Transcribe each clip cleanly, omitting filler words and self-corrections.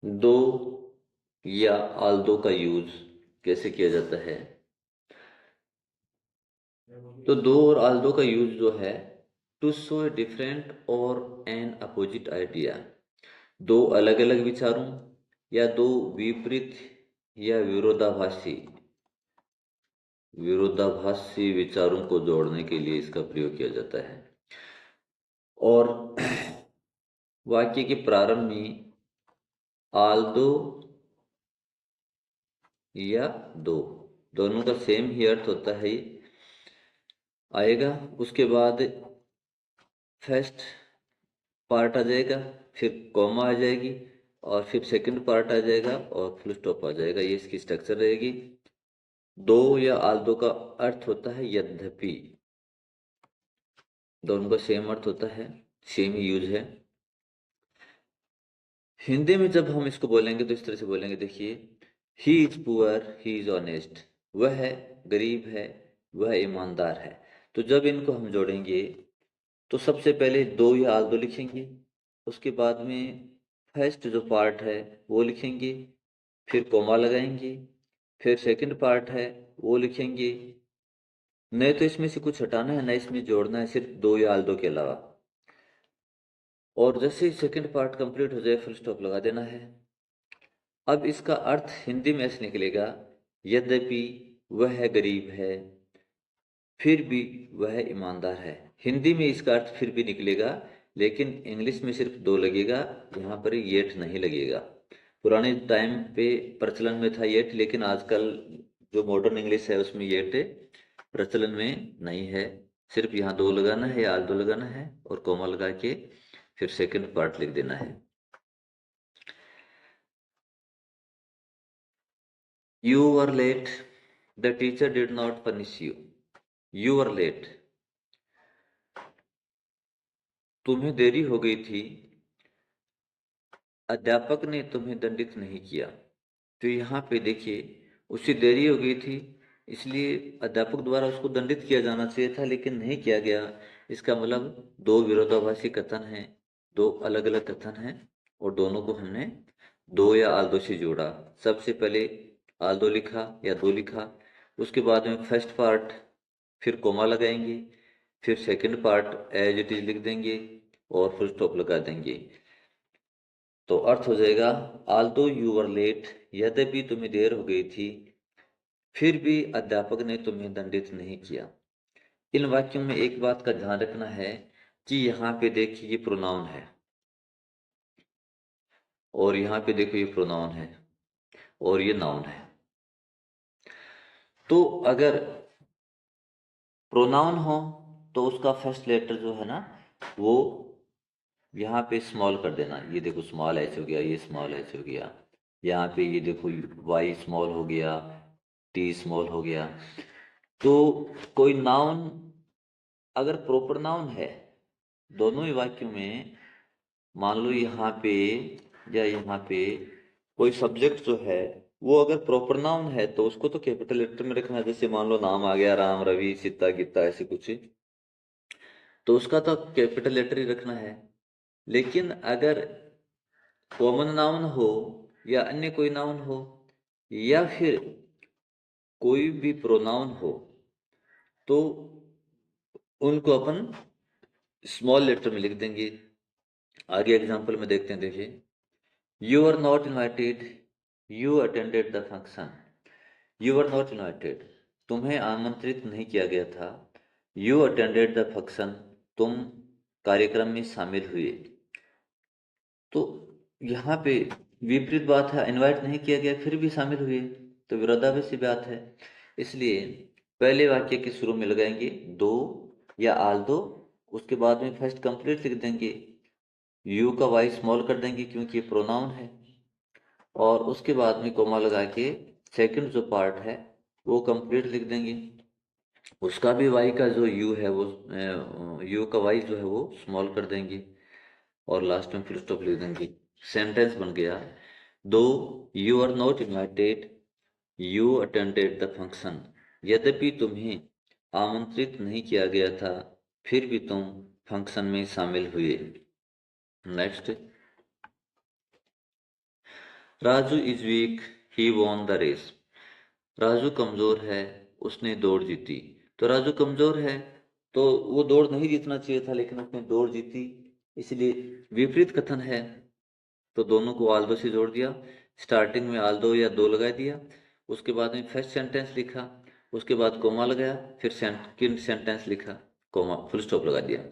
दो या आल्दो का यूज कैसे किया जाता है। तो दो और आल्दो का यूज जो है, टू शो ए डिफरेंट और एन अपोजिट आइडिया, दो अलग अलग विचारों या दो विपरीत या विरोधाभासी विचारों को जोड़ने के लिए इसका प्रयोग किया जाता है। और वाक्य के प्रारंभ में आल्दो या दो, दोनों का सेम ही अर्थ होता है आएगा। उसके बाद फर्स्ट पार्ट आ जाएगा, फिर कॉमा आ जाएगी, और फिर सेकंड पार्ट आ जाएगा और फुल स्टॉप आ जाएगा। ये इसकी स्ट्रक्चर रहेगी। दो या आल्दो का अर्थ होता है यद्यपि, दोनों का सेम अर्थ होता है, सेम ही यूज है। हिंदी में जब हम इसको बोलेंगे तो इस तरह से बोलेंगे, देखिए, ही is poor he is honest, वह है गरीब है, वह ईमानदार है। तो जब इनको हम जोड़ेंगे तो सबसे पहले दो या आल्दो लिखेंगे, उसके बाद में फर्स्ट जो पार्ट है वो लिखेंगे, फिर कोमा लगाएंगे, फिर सेकंड पार्ट है वो लिखेंगे। नहीं तो इसमें से कुछ हटाना है, ना इसमें जोड़ना है, सिर्फ दो या आल्दो के अलावा। और जैसे ही सेकंड पार्ट कंप्लीट हो जाए, फुल स्टॉप लगा देना है। अब इसका अर्थ हिंदी में ऐसे निकलेगा, यद्यपि वह गरीब है, फिर भी वह ईमानदार है। हिंदी में इसका अर्थ फिर भी निकलेगा, लेकिन इंग्लिश में सिर्फ दो लगेगा, यहाँ पर येट नहीं लगेगा। पुराने टाइम पे प्रचलन में था येट, लेकिन आजकल जो मॉडर्न इंग्लिश है उसमें येट प्रचलन में नहीं है। सिर्फ यहाँ दो लगाना है या आल दो लगाना है और कोमा लगा के फिर सेकंड पार्ट लिख देना है। You were late, the teacher did not punish you. You were late, तुम्हें देरी हो गई थी, अध्यापक ने तुम्हें दंडित नहीं किया। तो यहाँ पे देखिए, उसे देरी हो गई थी, इसलिए अध्यापक द्वारा उसको दंडित किया जाना चाहिए था, लेकिन नहीं किया गया। इसका मतलब दो विरोधाभासी कथन हैं, दो अलग अलग कथन हैं, और दोनों को हमने दो या आल्दो से जोड़ा। सबसे पहले आल्दो लिखा या दो लिखा, उसके बाद में फर्स्ट पार्ट, फिर कोमा लगाएंगे, फिर second part as it is लिख देंगे और फुल स्टॉप लगा देंगे। तो अर्थ हो जाएगा, आल्दो यू वर लेट, यद्यपि तुम्हें देर हो गई थी, फिर भी अध्यापक ने तुम्हें दंडित नहीं किया। इन वाक्यों में एक बात का ध्यान रखना है कि यहाँ पे देखिए ये प्रोनाउन है, और यहाँ पे देखो ये प्रोनाउन है, और ये नाउन है। तो अगर प्रोनाउन हो तो उसका फर्स्ट लेटर जो है ना, वो यहाँ पे स्मॉल कर देना। ये देखो स्मॉल एच हो गया, ये स्मॉल एच हो गया, यहाँ पे ये देखो वाई स्मॉल हो गया, टी स्मॉल हो गया। तो कोई नाउन अगर प्रॉपर नाउन है, दोनों ही वाक्यों में, मान लो यहाँ पे या यहाँ पे कोई सब्जेक्ट जो है वो अगर प्रॉपर नाउन है तो उसको तो कैपिटल लेटर में रखना है। जैसे मान लो नाम आ गया राम, रवि, सीता, गीता, ऐसे कुछ, तो उसका तो कैपिटल लेटर ही रखना है। लेकिन अगर कॉमन नाउन हो या अन्य कोई नाउन हो, या फिर कोई भी प्रोनाउन हो, तो उनको अपन स्मॉल लेटर में लिख देंगे। आगे एग्जांपल में देखते हैं, देखिए, you are not invited, you attended the function. You are not invited, तुम्हें आमंत्रित नहीं किया गया था। यू अटेंडेड द फंक्शन, तुम कार्यक्रम में शामिल हुए। तो यहाँ पे विपरीत बात है, इनवाइट नहीं किया गया फिर भी शामिल हुए, तो विरोधाभासी बात है। इसलिए पहले वाक्य के शुरू में लगाएंगे दो या आल दो, उसके बाद में फर्स्ट कंप्लीट लिख देंगे, यू का वाई स्मॉल कर देंगे क्योंकि ये प्रोनाउन है, और उसके बाद में कोमा लगा के सेकंड जो पार्ट है वो कंप्लीट लिख देंगे। उसका भी वाई का जो यू है वो, यू का वाई जो है वो स्मॉल कर देंगे, और लास्ट में फुल स्टॉप लिख देंगे। सेंटेंस बन गया, though you are not invited, you attended the function. यद्यपि तुम्हें आमंत्रित नहीं किया गया था, फिर भी तुम फंक्शन में शामिल हुए। Next, Raju is weak, he won the race. Raju कमजोर है, उसने दौड़ जीती। तो राजू कमजोर है तो वो दौड़ नहीं जीतना चाहिए था, लेकिन उसने दौड़ जीती, इसलिए विपरीत कथन है। तो दोनों को आल्दो से जोड़ दिया, स्टार्टिंग में आल्दो या दो लगा दिया, उसके बाद में फर्स्ट सेंटेंस लिखा, उसके बाद कोमा लगाया, फिर सेकंड सेंटेंस लिखा, कोमा फुल स्टॉप लगा दिया।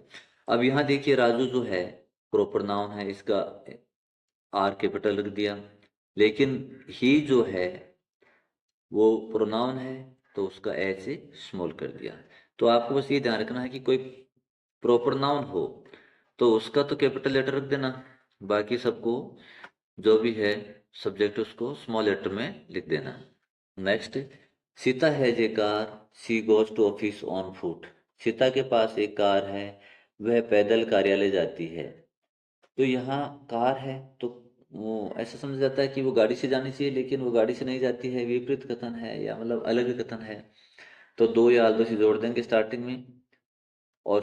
अब यहाँ देखिए राजू जो है प्रॉपर नाउन है, इसका आर कैपिटल रख दिया, लेकिन ही जो है वो प्रोनाउन है तो उसका एच स्मॉल कर दिया। तो आपको बस ये ध्यान रखना है कि कोई प्रॉपर नाउन हो तो उसका तो कैपिटल लेटर रख देना, बाकी सबको जो भी है सब्जेक्ट उसको स्मॉल लेटर में लिख देना। Next, Sita has a car, she goes to office on foot. Sita के पास एक कार है, वह पैदल कार्यालय जाती है। तो यहाँ कार है तो वो ऐसा समझ जाता है कि वो गाड़ी से जानी चाहिए, लेकिन वो गाड़ी से नहीं जाती है, विपरीत कथन है या मतलब अलग कथन है। तो दो या आल्दो से जोड़ देंगे स्टार्टिंग में। और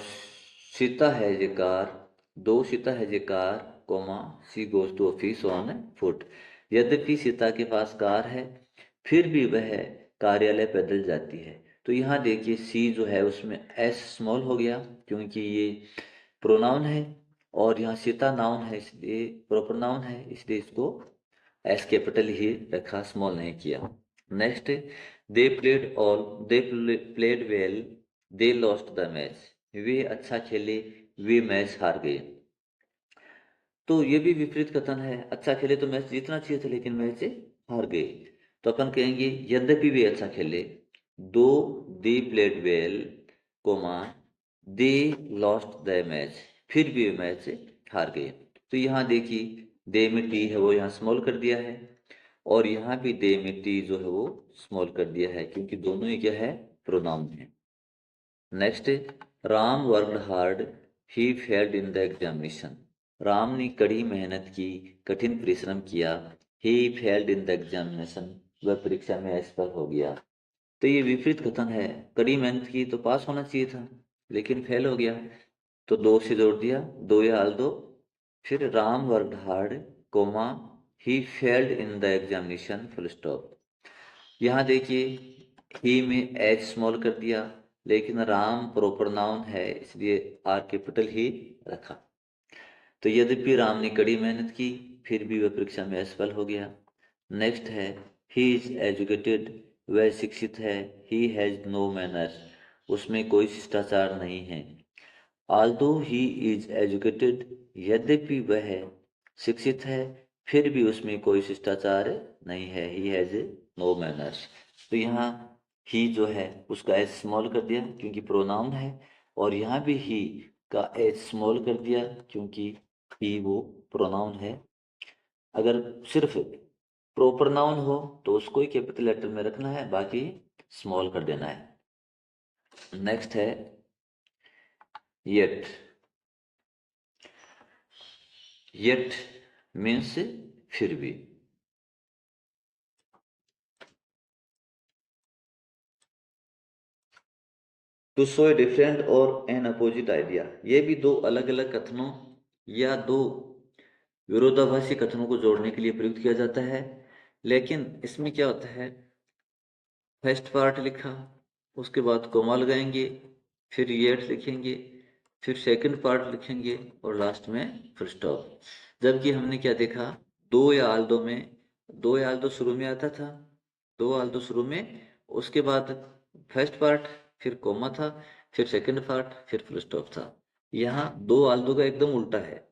सीता है ये कार, दो सीता है ये car, comma she goes to office on foot. यद्यपि सीता के पास कार है, फिर भी वह कार्यालय पैदल जाती है। तो यहाँ देखिए सी जो है उसमें एस स्मॉल हो गया, क्योंकि ये प्रोनाउन है, और यहाँ सीता नाउन है इसलिए प्रॉपर नाउन है, इसलिए इसको एस कैपिटल ही रखा, स्मॉल नहीं किया। Next, they played all, they played well, they lost the match. वे अच्छा खेले, वे मैच हार गए। तो ये भी विपरीत कथन है, अच्छा खेले तो मैच जीतना चाहिए था, लेकिन मैच हार गए। तो अपन कहेंगे यद्यपि वे अच्छा खेले, though they played well, comma they lost the match, फिर भी वे मैच हार गए। तो यहाँ देखिए दे में टी है वो यहाँ स्मॉल कर दिया है, और यहाँ भी दे में टी जो है वो स्मॉल कर दिया है, क्योंकि दोनों ही क्या है प्रोनाउन है। Next, Ram worked hard, he failed in the examination. Ram ने कड़ी मेहनत की, कठिन परिश्रम किया, ही फेल्ड इन द एग्जामिनेशन, वह परीक्षा में असफल हो गया। तो ये विपरीत कथन है, कड़ी मेहनत की तो पास होना चाहिए था, लेकिन फेल हो गया। तो दो से जोड़ दिया, दो या आल दो, फिर Ram worked hard, comma he failed in the examination, full stop. यहाँ देखिए ही में एच स्मॉल कर दिया, लेकिन राम प्रॉपर नाउन है इसलिए आर कैपिटल ही रखा। तो यद्यपि राम ने कड़ी मेहनत की, फिर भी वह परीक्षा में असफल हो गया। नेक्स्ट है ही इज एजुकेटेड, वह शिक्षित है, ही हैज नो मैनर्स, उसमें कोई शिष्टाचार नहीं है। आल्दो ही इज एजुकेटेड, यद्यपि वह शिक्षित है, फिर भी उसमें कोई शिष्टाचार नहीं है, ही हैज नो मैनर्स। तो यहाँ ही जो है उसका एच स्मॉल कर दिया क्योंकि प्रोनाउन है, और यहाँ भी ही का एच स्मॉल कर दिया क्योंकि ही वो प्रोनाउन है। अगर सिर्फ प्रॉपर नाउन हो तो उसको ही कैपिटल लेटर में रखना है, बाकी स्मॉल कर देना है। नेक्स्ट है येट। येट मीन्स फिर भी। टू शो ए डिफरेंट और एन अपोजिट आइडिया, ये भी दो अलग अलग कथनों या दो विरोधाभासी कथनों को जोड़ने के लिए प्रयुक्त किया जाता है। लेकिन इसमें क्या होता है, फर्स्ट पार्ट लिखा, उसके बाद कोमा लगाएंगे, फिर येट लिखेंगे, फिर सेकंड पार्ट लिखेंगे, और लास्ट में फुल स्टॉप। जबकि हमने क्या देखा, दो या आल दो में, दो या आल दो शुरू में आता था, दो आल दो शुरू में, उसके बाद फर्स्ट पार्ट, फिर कोमा था, फिर सेकंड पार्ट, फिर फुल स्टॉप था। यहाँ दो आल दो का एकदम उल्टा है।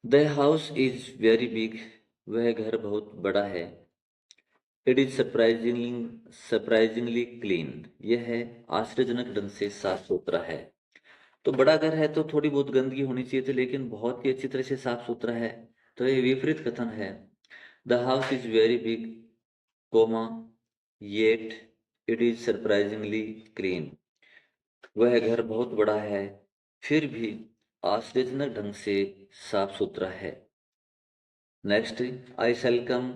The house is very big, वह घर बहुत बड़ा है। इट इज सरप्राइजिंगली क्लीन, यह है आश्चर्यजनक ढंग से साफ सुथरा है। तो बड़ा घर है तो थोड़ी बहुत गंदगी होनी चाहिए थी, लेकिन बहुत ही अच्छी तरह से साफ सुथरा है, तो ये विपरीत कथन है। The house is very big, comma yet it is surprisingly clean, वह घर बहुत बड़ा है, फिर भी आश्चर्यजनक ढंग से साफ सुथरा है। Next, I shall come,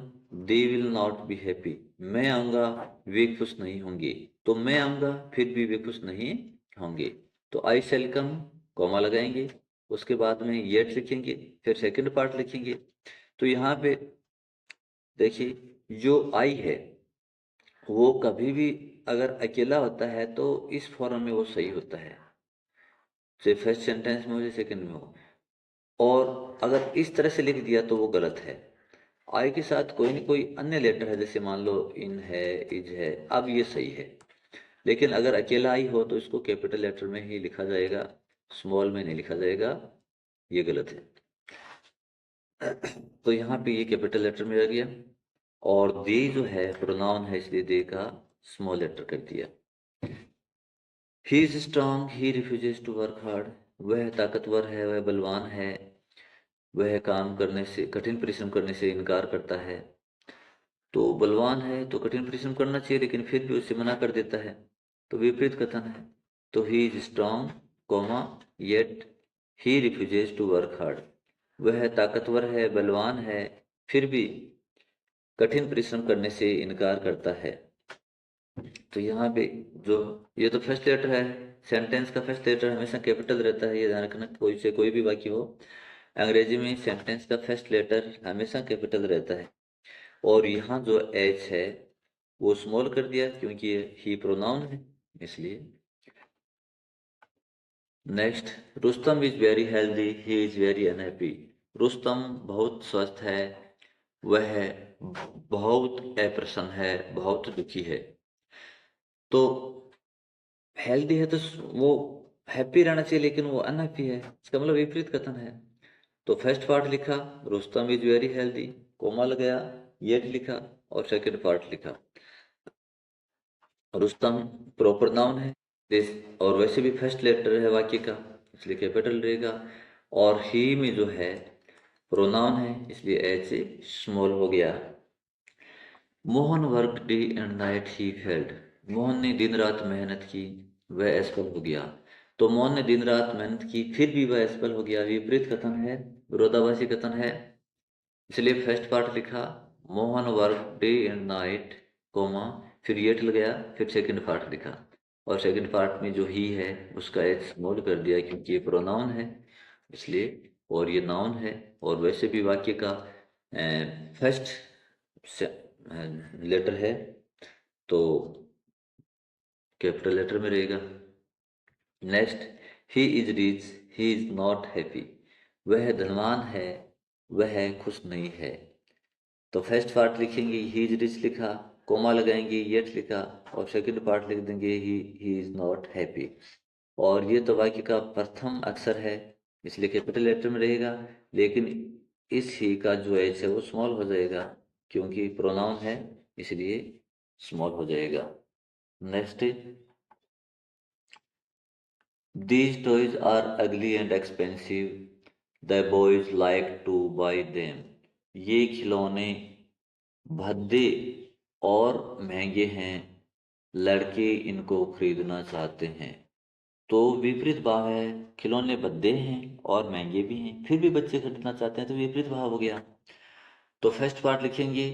they will not be happy, मैं आऊंगा वे खुश नहीं होंगे। तो मैं आऊंगा फिर भी वे खुश नहीं होंगे। तो आई शैल कम, कॉमा लगाएंगे, उसके बाद में येट लिखेंगे, फिर सेकंड पार्ट लिखेंगे, तो यहाँ पे देखिए जो आई है वो कभी भी अगर अकेला होता है तो इस फॉर्म में वो सही होता है, चाहे फर्स्ट सेंटेंस में हो या सेकंड में हो। और अगर इस तरह से लिख दिया तो वो गलत है। आई के साथ कोई न कोई अन्य लेटर है, जैसे मान लो इन है, इज है, अब ये सही है। लेकिन अगर अकेला आई हो तो इसको कैपिटल लेटर में ही लिखा जाएगा, स्मॉल में नहीं लिखा जाएगा, ये गलत है। तो यहाँ पे ये कैपिटल लेटर में आ गया। और दे जो है प्रोनाउन है, इसलिए दे का स्मॉल लेटर कर दिया। He is strong, he refuses to work hard. वह ताकतवर है, वह बलवान है, वह काम करने से, कठिन परिश्रम करने से इनकार करता है। तो बलवान है तो कठिन परिश्रम करना चाहिए, लेकिन फिर भी उससे मना कर देता है, तो विपरीत कथन है। तो he is strong comma yet he refuses to work hard. वह ताकतवर है, बलवान है, फिर भी कठिन परिश्रम करने से इनकार करता है। तो यहाँ पे जो ये तो फर्स्ट लेटर है, सेंटेंस का फर्स्ट लेटर हमेशा कैपिटल रहता है, ये ध्यान रखना। कोई से कोई भी वाक्य हो, अंग्रेजी में सेंटेंस का फर्स्ट लेटर हमेशा कैपिटल रहता है। और यहाँ जो एच है वो स्मॉल कर दिया क्योंकि ये ही प्रोनाउन है, इसलिए। Next, Rustam is very healthy, he is very unhappy. Rustam बहुत स्वस्थ है, वह बहुत अप्रसन्न है, बहुत दुखी है। तो हेल्दी है तो वो हैप्पी रहना चाहिए, लेकिन वो अनहैप्पी है, इसका मतलब विपरीत कथन है। तो फर्स्ट पार्ट लिखा Rustam is very healthy, comma लगाया, येट लिखा, और सेकंड पार्ट लिखा। रुस्तम प्रॉपर नाउन है, दिस, और वैसे भी फर्स्ट लेटर है वाक्य का, इसलिए कैपिटल रहेगा। और ही में जो है प्रोनाउन है, इसलिए एच स्मॉल हो गया। Mohan work day and night, he failed. Mohan ने दिन रात मेहनत की, वह असफल हो गया। तो मोहन ने दिन रात मेहनत की, फिर भी वह असफल हो गया, विपरीत कथन है, विरोधाभासी कथन है। इसलिए फर्स्ट पार्ट लिखा Mohan work day and night, comma, फिर येट लगाया, फिर सेकंड पार्ट लिखा। और सेकंड पार्ट में जो ही है उसका एच स्मॉल कर दिया क्योंकि ये प्रोनाउन है, इसलिए। और ये नाउन है, और वैसे भी वाक्य का फर्स्ट लेटर है तो कैपिटल लेटर में रहेगा। Next, he is rich, he is not happy. वह धनवान है, वह खुश नहीं है। तो फर्स्ट पार्ट लिखेंगे ही इज रिच लिखा, कोमा लगाएंगे, येट लिखा, और सेकंड पार्ट लिख देंगे ही इज नॉट हैप्पी। और ये तो वाक्य का प्रथम अक्षर है, इसलिए कैपिटल लेटर में रहेगा। लेकिन इस ही का जो एच है वो स्मॉल हो जाएगा क्योंकि प्रोनाउन है, इसलिए स्मॉल हो जाएगा। Next, these toys are ugly and expensive, the boys like to buy them. ये खिलौने भद्दे और महंगे हैं, लड़के इनको खरीदना चाहते हैं। तो विपरीत भाव है, खिलौने भद्दे हैं और महंगे भी हैं, फिर भी बच्चे खरीदना चाहते हैं, तो विपरीत भाव हो गया। तो फर्स्ट पार्ट लिखेंगे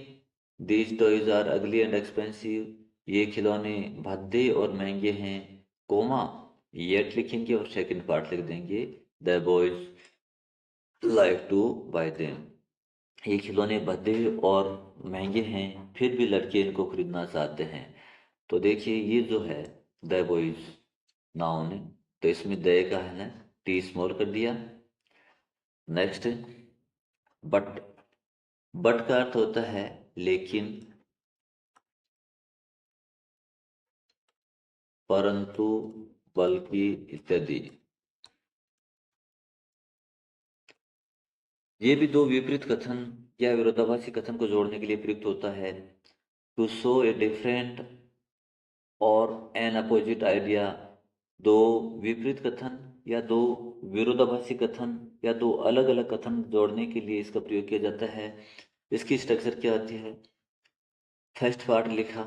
these toys are ugly and expensive, ये खिलौने भद्दे और महंगे हैं, कोमा, येट लिखेंगे, और सेकंड पार्ट लिख देंगे the boys like to buy them. ये खिलौने भद्दे और महंगे हैं, फिर भी लड़के इनको खरीदना चाहते हैं। तो देखिए ये जो है द बॉयज नाउन है, तो इसमें द का है ना टी स्मॉल कर दिया। नेक्स्ट, बट, बट का अर्थ होता है लेकिन, परंतु, बल्कि, इत्यादि। ये भी दो विपरीत कथन या विरोधाभासी कथन को जोड़ने के लिए प्रयुक्त होता है। टू शो ए डिफरेंट और एन अपोजिट आइडिया। दो विपरीत कथन या दो विरोधाभासी कथन या दो अलग अलग कथन जोड़ने के लिए इसका प्रयोग किया जाता है। इसकी स्ट्रक्चर क्या होती है, फर्स्ट पार्ट लिखा,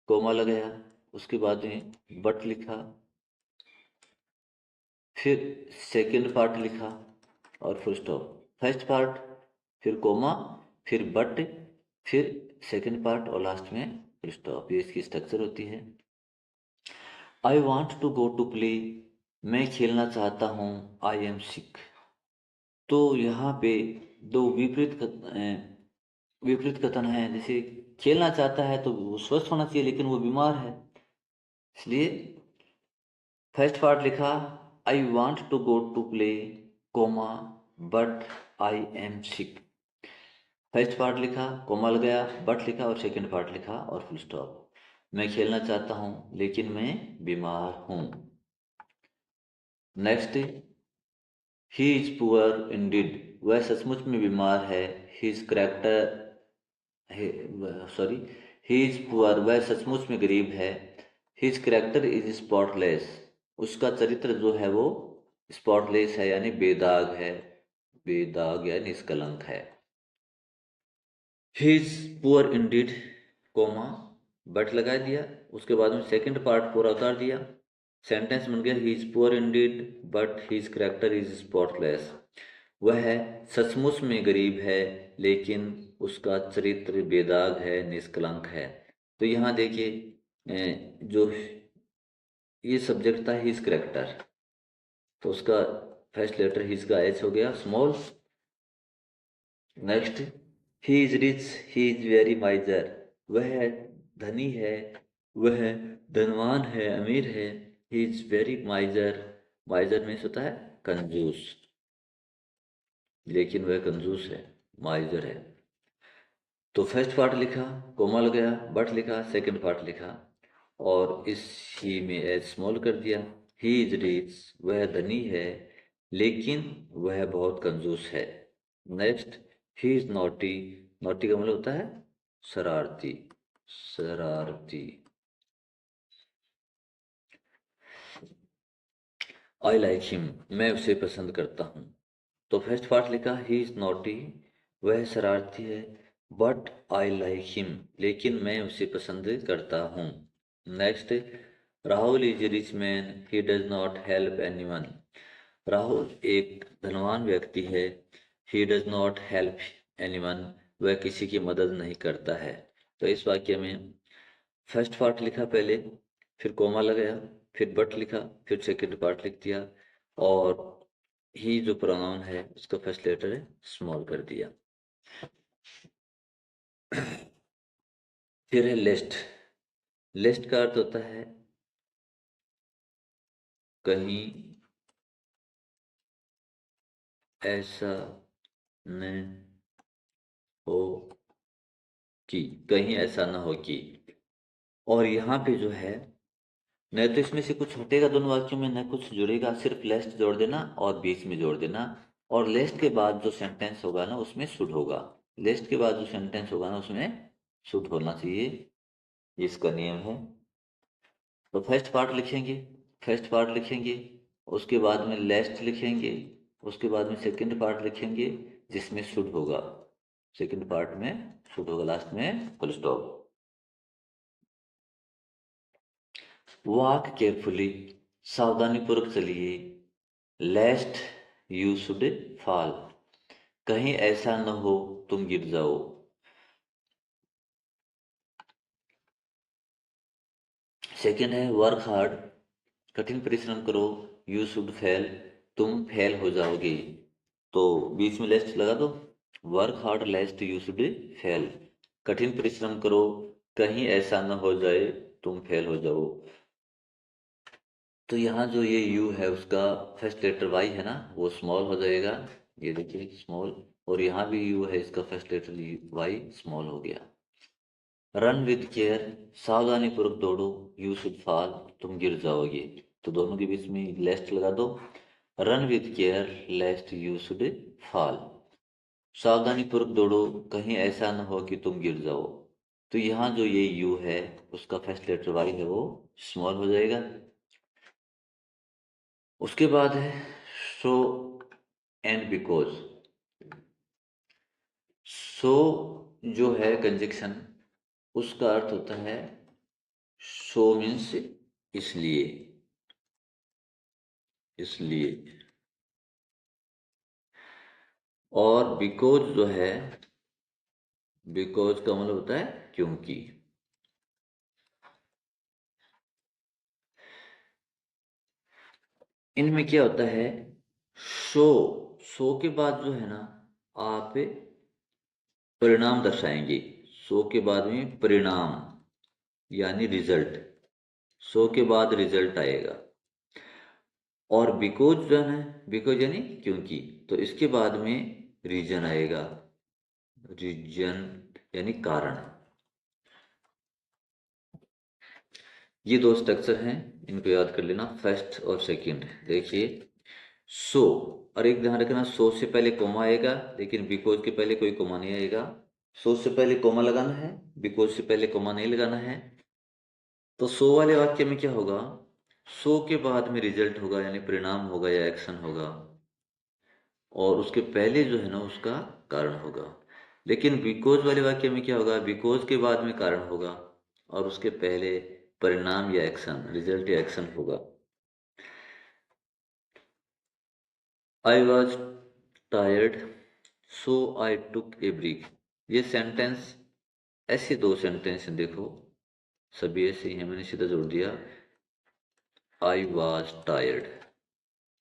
कोमा लगाया, उसके बाद में बट लिखा, फिर सेकंड पार्ट लिखा, और फुल स्टॉप। फर्स्ट पार्ट, फिर कोमा, फिर बट, फिर सेकंड पार्ट, और लास्ट में फुल स्टॉप। ये इसकी स्ट्रक्चर होती है। I want to go to play, मैं खेलना चाहता हूँ, आई एम सिक। तो यहाँ पे दो विपरीत कथन है। जैसे खेलना चाहता है तो वो स्वस्थ होना चाहिए, लेकिन वो बीमार है। इसलिए फर्स्ट पार्ट लिखा, I want to go to play, comma, but I am sick. First part लिखा, कोमा लगाया, बट लिखा और सेकंड पार्ट लिखा और फुल स्टॉप। मैं खेलना चाहता हूँ लेकिन मैं बीमार हूँ। Next, he is poor Indeed, वह सचमुच में बीमार है। His character, sorry, he is poor, वह सचमुच में गरीब है। हिज करेक्टर इज स्पॉटलेस, उसका चरित्र जो है वो स्पॉटलेस है यानी बेदाग है, बेदाग या निष्कलंक है। He is poor indeed, comma, but लगा दिया, उसके बाद में सेकंड पार्ट पूरा उतार दिया। सेंटेंस बन गया, ही is poor Indeed but his character is spotless, वह सचमुच में गरीब है लेकिन उसका चरित्र बेदाग है, निष्कलंक है। तो यहाँ देखिए, जो ये सब्जेक्ट था हिज करेक्टर, तो उसका फर्स्ट लेटर हिज का एच हो गया small. Next, he is rich, he is very माइजर, वह धनी है, वह धनवान है, अमीर है। ही इज वेरी माइजर, माइजर मीन्स होता है कंजूस, लेकिन वह कंजूस है, माइजर है। तो फर्स्ट पार्ट लिखा, कोमल गया, बट लिखा, सेकंड पार्ट लिखा और इस ही में एच स्मॉल कर दिया। ही इज रिच, वह धनी है लेकिन वह बहुत कंजूस है। Next, he is naughty, naughty का मतलब होता है शरारती, शरारती। आई लाइक हिम, मैं उसे पसंद करता हूँ। तो फर्स्ट पार्ट लिखा, ही इज नॉटी, वह शरारती है, बट आई लाइक हिम, लेकिन मैं उसे पसंद करता हूँ। Next, Rahul is rich man, he does not help anyone, Rahul एक धनवान व्यक्ति है। He does not help anyone, वह किसी की मदद नहीं करता है। तो इस वाक्य में फर्स्ट पार्ट लिखा पहले, फिर कोमा लगाया, फिर बट लिखा, फिर सेकंड पार्ट लिख दिया और ही जो प्रोनाउन है उसका फर्स्ट लेटर है स्मॉल कर दिया। फिर है लेस्ट, लेस्ट का अर्थ होता है कहीं ऐसा न हो कि, कहीं ऐसा न हो कि। और यहाँ पे जो है, न तो इसमें से कुछ हटेगा दोनों वाक्यों में, न कुछ जुड़ेगा, सिर्फ लेस्ट जोड़ देना और बीच में जोड़ देना। और लेस्ट के बाद जो सेंटेंस होगा ना उसमें शुड होगा, लेस्ट के बाद जो सेंटेंस होगा ना उसमें शुड होना चाहिए, ये इसका नियम है। तो फर्स्ट पार्ट लिखेंगे, फर्स्ट पार्ट लिखेंगे, उसके बाद में लेस्ट लिखेंगे, उसके बाद में सेकंड पार्ट लिखेंगे जिसमें शुड होगा, सेकंड पार्ट में शुड होगा, लास्ट में फुल स्टॉप। वॉक केयरफुली, सावधानी पूर्वक चलिए। लेस्ट यू शुड फॉल, कहीं ऐसा न हो तुम गिर जाओ। सेकंड है वर्क हार्ड, कठिन परिश्रम करो। यू शुड फेल, तुम फेल हो जाओगे। तो बीच में लेस्ट लगा दो, work hard लेस्ट you should fail, कठिन परिश्रम करो कहीं ऐसा न हो जाए तुम फेल हो जाओ। तो यहाँ जो ये यू है उसका फर्स्ट लेटर वाई है ना वो स्मॉल हो जाएगा, ये देखिए स्मॉल। और यहाँ भी यू है, इसका फर्स्ट लेटर वाई स्मॉल हो गया। रन विद केयर, सावधानी पूर्वक दौड़ो। यू शुड फॉल, तुम गिर जाओगे। तो दोनों के बीच में लेस्ट लगा दो, run with care लेस्ट you should fall, सावधानी पूर्वक दौड़ो कहीं ऐसा न हो कि तुम गिर जाओ। तो यहाँ जो ये यू है उसका फर्स्ट लेटर वाई है वो स्मॉल हो जाएगा। उसके बाद है सो एंड बिकॉज। सो जो है कंजक्शन, उसका अर्थ होता है सो मीन्स इसलिए, इसलिए। और बिकॉज जो है, बिकॉज का मतलब होता है क्योंकि। इनमें क्या होता है, सो, सो के बाद जो है ना आप परिणाम दर्शाएंगे। सो के बाद में परिणाम यानी रिजल्ट, सो के बाद रिजल्ट आएगा। और बिकॉज जो है, बिकॉज यानी क्योंकि, तो इसके बाद में रीजन आएगा, रीजन यानी कारण। ये दो स्ट्रक्चर हैं, इनको याद कर लेना, फर्स्ट और सेकंड। देखिए सो, और एक ध्यान रखना, सो से पहले कोमा आएगा, लेकिन बिकॉज के पहले कोई कोमा नहीं आएगा। सो से पहले कोमा लगाना है, बिकॉज से पहले कोमा नहीं लगाना है। तो सो वाले वाक्य में क्या होगा, सो के बाद में रिजल्ट होगा यानी परिणाम होगा या एक्शन होगा, और उसके पहले जो है ना उसका कारण होगा। लेकिन बिकॉज वाले वाक्य में क्या होगा, बिकॉज के बाद में कारण होगा और उसके पहले परिणाम या एक्शन, रिजल्ट या एक्शन होगा। I was tired so I took a break. ये सेंटेंस, ऐसे दो सेंटेंस हैं, देखो सभी ऐसे ही हैं, मैंने सीधा जोड़ दिया। आई वॉज टायर्ड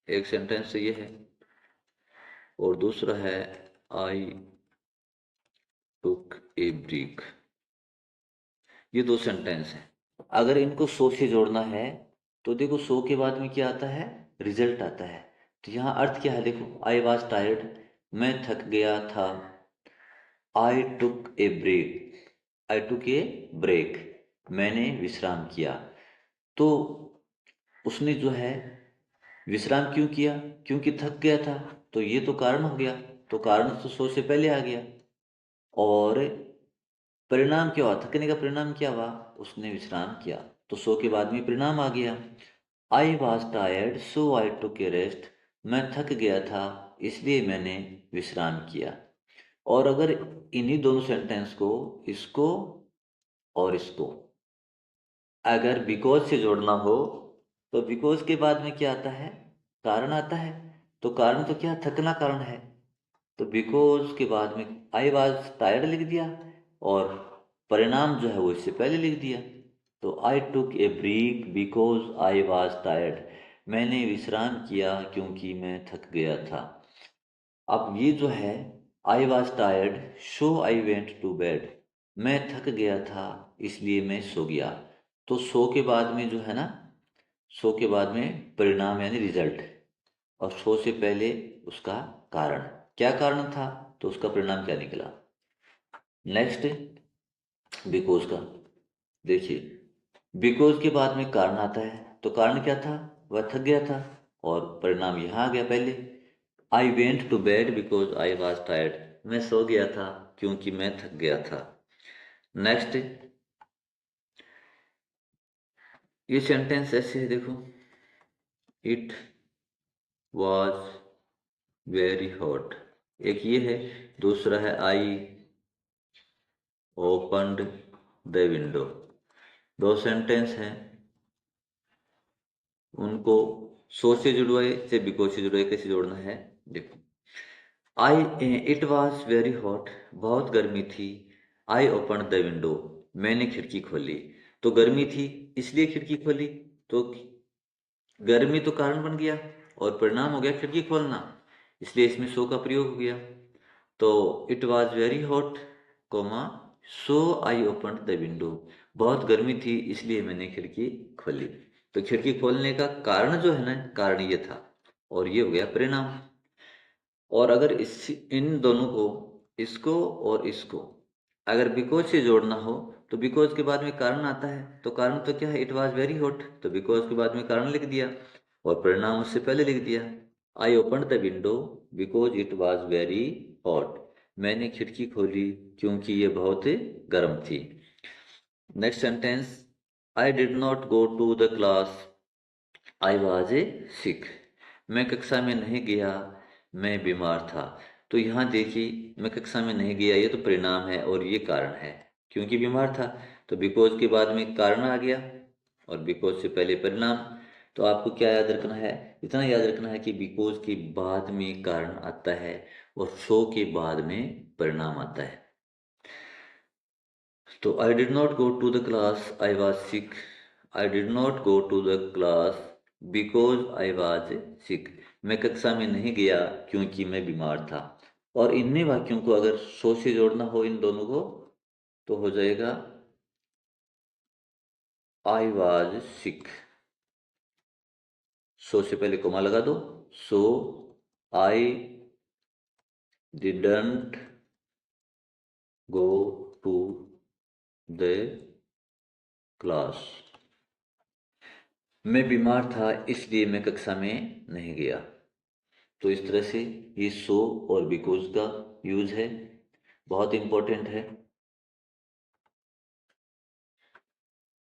एक सेंटेंस ये है, और दूसरा है आई टुक ए ब्रेक। ये दो सेंटेंस हैं। अगर इनको सो से जोड़ना है तो देखो सो के बाद में क्या आता है, रिजल्ट आता है। तो यहाँ अर्थ क्या है, देखो आई वॉज टायर्ड, मैं थक गया था। आई took a break, I took a break, मैंने विश्राम किया। तो उसने जो है विश्राम क्यों किया, क्योंकि थक गया था, तो ये तो कारण हो गया। तो कारण तो सो से पहले आ गया। और परिणाम क्या हुआ, थकने का परिणाम क्या हुआ, उसने विश्राम किया। तो सो के बाद में परिणाम आ गया। आई was tired so I took A rest, मैं थक गया था इसलिए मैंने विश्राम किया। और अगर इन्हीं दोनों सेंटेंस को, इसको और इसको, अगर बिकॉज से जोड़ना हो तो बिकॉज के बाद में क्या आता है, कारण आता है। तो कारण तो क्या, थकना कारण है। तो बिकॉज के बाद में आई वॉज टायर्ड लिख दिया, और परिणाम जो है वो इससे पहले लिख दिया। तो I took a break because I was tired, मैंने विश्राम किया क्योंकि मैं थक गया था। अब ये जो है, I was tired so I went to bed, मैं थक गया था इसलिए मैं सो गया। तो सो के बाद में जो है ना, सो के बाद में परिणाम यानी रिजल्ट, और सो से पहले उसका कारण, क्या कारण था तो उसका परिणाम क्या निकला। नेक्स्ट बिकॉज का, देखिए बिकॉज के बाद में कारण आता है। तो कारण क्या था, वह थक गया था, और परिणाम यहाँ आ गया पहले। I went to bed because I was tired, मैं सो गया था क्योंकि मैं थक गया था। नेक्स्ट, ये सेंटेंस ऐसे है, देखो इट वॉज वेरी हॉट, एक ये है। दूसरा है आई ओपन्ड द विंडो। दो सेंटेंस हैं, उनको सो से जुड़वाए से बिकॉज से जुड़वाए, कैसे जोड़ना है देखो। आई इट वॉज वेरी हॉट, बहुत गर्मी थी। आई ओपन द विंडो, मैंने खिड़की खोली। तो गर्मी थी इसलिए खिड़की खोली, तो गर्मी तो कारण बन गया, और परिणाम हो गया खिड़की खोलना, इसलिए इसमें सो का प्रयोग हो गया। तो it was very hot comma so I open the window, बहुत गर्मी थी इसलिए मैंने खिड़की खोली। तो खिड़की खोलने का कारण जो है ना, कारण ये था, और ये हो गया परिणाम। और अगर इस इन दोनों को, इसको और इसको, अगर बिकॉज से जोड़ना हो तो बिकॉज के बाद में कारण आता है। तो कारण तो क्या है, इट वॉज वेरी हॉट, तो बिकॉज के बाद में कारण लिख दिया, और परिणाम उससे पहले लिख दिया। I open the window because it was very hot, मैंने खिड़की खोली क्योंकि ये बहुत गर्म थी। Next sentence, I did not go to the class I was a sick, मैं कक्षा में नहीं गया, मैं बीमार था। तो यहाँ देखिए, मैं कक्षा में नहीं गया, ये तो परिणाम है और ये कारण है, क्योंकि बीमार था। तो बिकॉज के बाद में कारण आ गया, और बिकॉज से पहले परिणाम। तो आपको क्या याद रखना है, इतना याद रखना है कि बिकॉज के बाद में कारण आता है, और सो के बाद में परिणाम आता है। तो I did not go to the class I was sick, I did not go to the class because I was sick, मैं कक्षा में नहीं गया क्योंकि मैं बीमार था। और इन्हीं वाक्यों को अगर सो से जोड़ना हो इन दोनों को तो हो जाएगा आई वाज सिक। सो से पहले कोमा लगा दो, so I didn't go to the class. मैं बीमार था इसलिए मैं कक्षा में नहीं गया। तो इस तरह से ये सो और बिकॉज का यूज है, बहुत इंपॉर्टेंट है।